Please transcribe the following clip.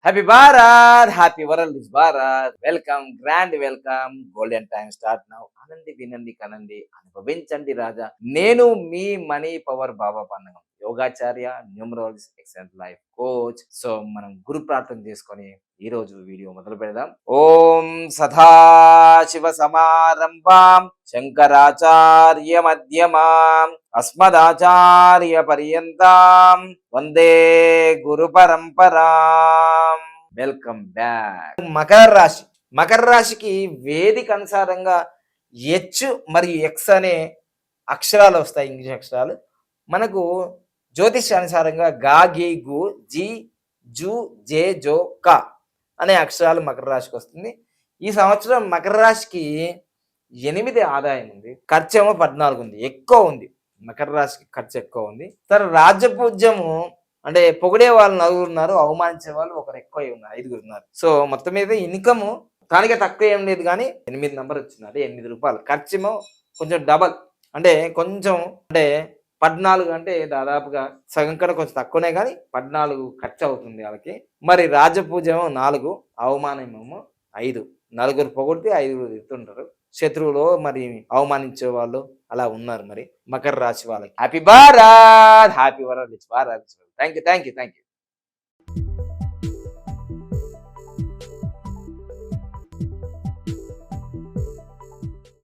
Happy Bharat, happy world is Bharat. Welcome, grand welcome. Golden time start now. అనండి, వినండి, కనండి, అనుభవించండి రాజా. నేను మీ మనీ పవర్ బాబా పండగం, యోగాచార్య, numerologist, excellent life coach. So మనం గురు ప్రార్థన చేసుకొని ఈ రోజు వీడియో మొదలు పెడదాం. ఓం సదాశివ సమారంభాం శంకరాచార్య మధ్యమాం అస్మదాచార్య పర్యంతం వందే గురు పరంపరాం. Welcome back. మకర రాశికి వేదిక అనుసారంగా హెచ్ మరియు ఎక్స్ అనే అక్షరాలు వస్తాయి, ఇంగ్లీష్ అక్షరాలు. మనకు జ్యోతిష్ అనుసారంగా గా, గి, గు, జి, జు, జే, జో, క అనే అక్షరాలు మకర రాశికి వస్తుంది. ఈ సంవత్సరం మకర రాశికి 8 ఆదాయం ఉంది, ఖర్చు ఏమో 14 ఉంది, ఎక్కువ ఉంది. మకర రాశికి ఖర్చు ఎక్కువ ఉంది. సరే, రాజ్యపూజ్యము అంటే పొగిడే వాళ్ళు 4 ఉన్నారు, అవమానించే వాళ్ళు ఒకరు ఎక్కువ ఉన్నారు, 5 ఉన్నారు. సో మొత్తం మీద ఇన్కమ్ దానికే తక్కువ ఏం లేదు, కానీ 8 నెంబర్ వచ్చింది, అంటే 8 రూపాయలు. ఖర్చేమో కొంచెం డబల్, అంటే కొంచెం అంటే 14 అంటే దాదాపుగా సగం కన్నా కొంచెం తక్కువనే, కానీ 14 ఖర్చు అవుతుంది వాళ్ళకి. మరి రాజపూజ ఏమో 4, అవమానం ఏమో 5. 4 పొగిడితే 5 తిడుతుంటారు. శత్రువులు మరి అవమానించే వాళ్ళు అలా ఉన్నారు మరి మకర రాశి వాళ్ళకి. Happy Bharat, happy world Bharat. Thank you.